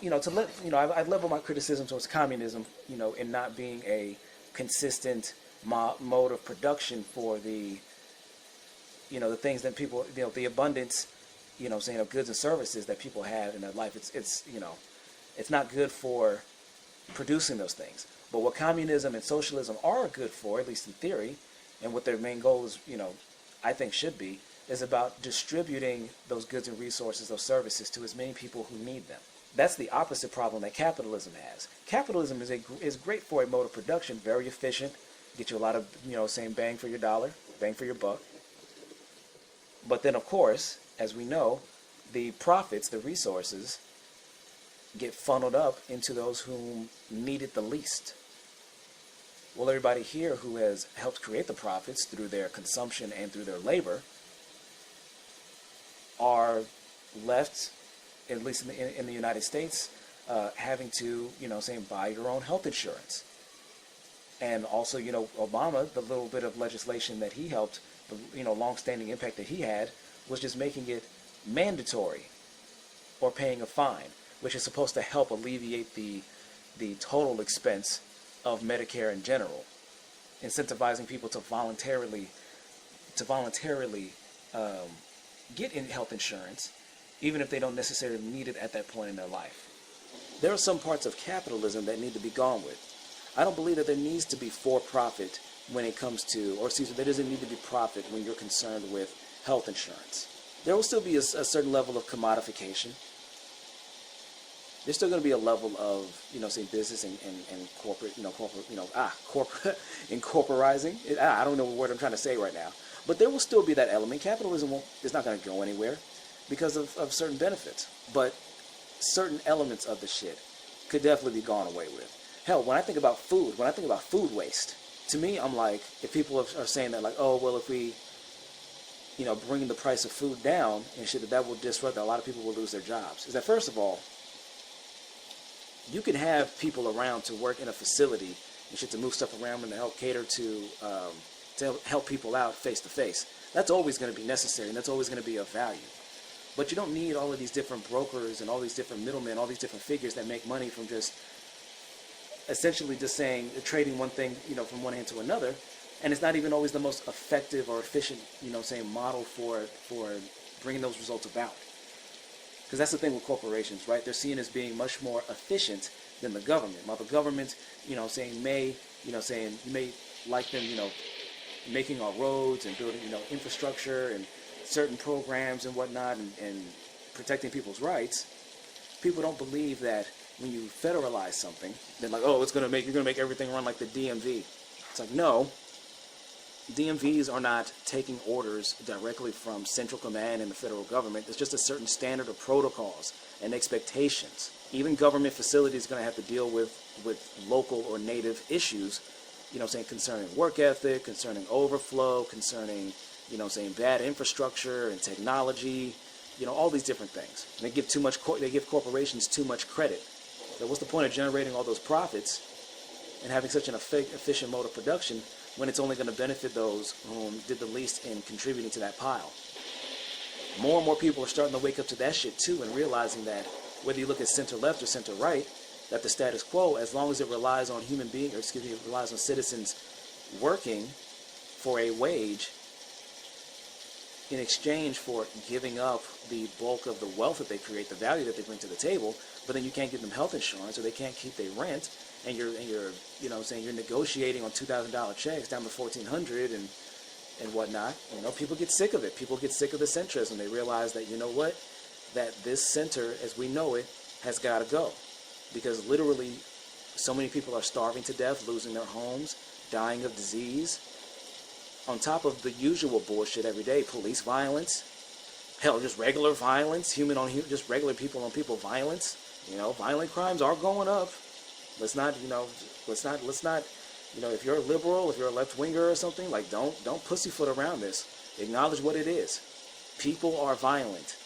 I level my criticism towards communism, in not being a consistent mode of production for the things that people, the abundance, saying of goods and services that people have in their life. It's not good for producing those things. But what communism and socialism are good for, at least in theory, and what their main goal is, I think should be, is about distributing those goods and resources, those services to as many people who need them. That's the opposite problem that capitalism has. Capitalism is great for a mode of production, very efficient, get you a lot of, saying bang for your dollar, bang for your buck. But then, of course, as we know, the profits, the resources, get funneled up into those who need it the least. Well, everybody here who has helped create the profits through their consumption and through their labor are left, at least in the United States, having to, saying buy your own health insurance. And also, Obama, the little bit of legislation that he helped, the, long-standing impact that he had, was just making it mandatory or paying a fine, which is supposed to help alleviate the total expense of Medicare in general, incentivizing people to voluntarily get in health insurance, even if they don't necessarily need it at that point in their life. There are some parts of capitalism that need to be gone with. I don't believe that there needs to be for-profit when it comes to, or excuse me, there doesn't need to be profit when you're concerned with health insurance. There will still be a certain level of commodification. There's still going to be a level of, say business and corporate, corporate incorporizing. I don't know what word I'm trying to say right now. But there will still be that element. Capitalism is not going to go anywhere because of certain benefits. But certain elements of the shit could definitely be gone away with. Hell, when I think about food, when I think about food waste, to me, I'm like, if people are saying that, like, oh, well, if we, bring the price of food down and shit, that will disrupt, a lot of people will lose their jobs. Is that, first of all, you can have people around to work in a facility and shit to move stuff around and to help cater to help people out face to face. That's always going to be necessary, and that's always going to be of value. But you don't need all of these different brokers and all these different middlemen, all these different figures that make money from just essentially just saying, trading one thing, from one hand to another. And it's not even always the most effective or efficient, saying model for bringing those results about. Because that's the thing with corporations, right? They're seen as being much more efficient than the government. While the government, saying you may like them, making our roads and building, infrastructure and certain programs and whatnot and protecting people's rights, people don't believe that when you federalize something, they're like, oh, you're going to make everything run like the DMV. It's like, no. DMVs are not taking orders directly from central command and the federal government. It's just a certain standard of protocols and expectations. Even government facilities are going to have to deal with local or native issues, concerning work ethic, concerning overflow, concerning, bad infrastructure and technology, all these different things. And they give corporations too much credit. So what's the point of generating all those profits and having such an efficient mode of production when it's only going to benefit those who did the least in contributing to that pile? More and more people are starting to wake up to that shit too, and realizing that whether you look at center left or center right, that the status quo, as long as it relies on relies on citizens working for a wage in exchange for giving up the bulk of the wealth that they create, the value that they bring to the table, but then you can't give them health insurance or they can't keep their rent, and you're you're negotiating on $2,000 checks down to $1,400 and whatnot. People get sick of it. People get sick of the centrism. They realize that, that this center, as we know it, has got to go, because literally so many people are starving to death, losing their homes, dying of disease, on top of the usual bullshit every day: police violence, hell, just regular violence, just regular people on people violence. Violent crimes are going up. Let's not, if you're a liberal, if you're a left-winger or something, like, don't pussyfoot around this. Acknowledge what it is. People are violent.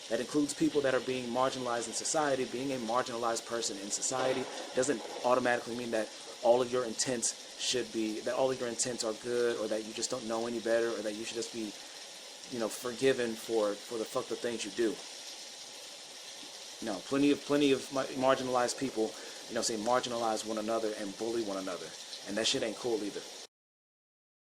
That includes people that are being marginalized in society. Being a marginalized person in society doesn't automatically mean that all of your intents are good, or that you just don't know any better, or that you should just be, forgiven for the fucked up things you do. No, plenty of marginalized people, say marginalize one another and bully one another, and that shit ain't cool either.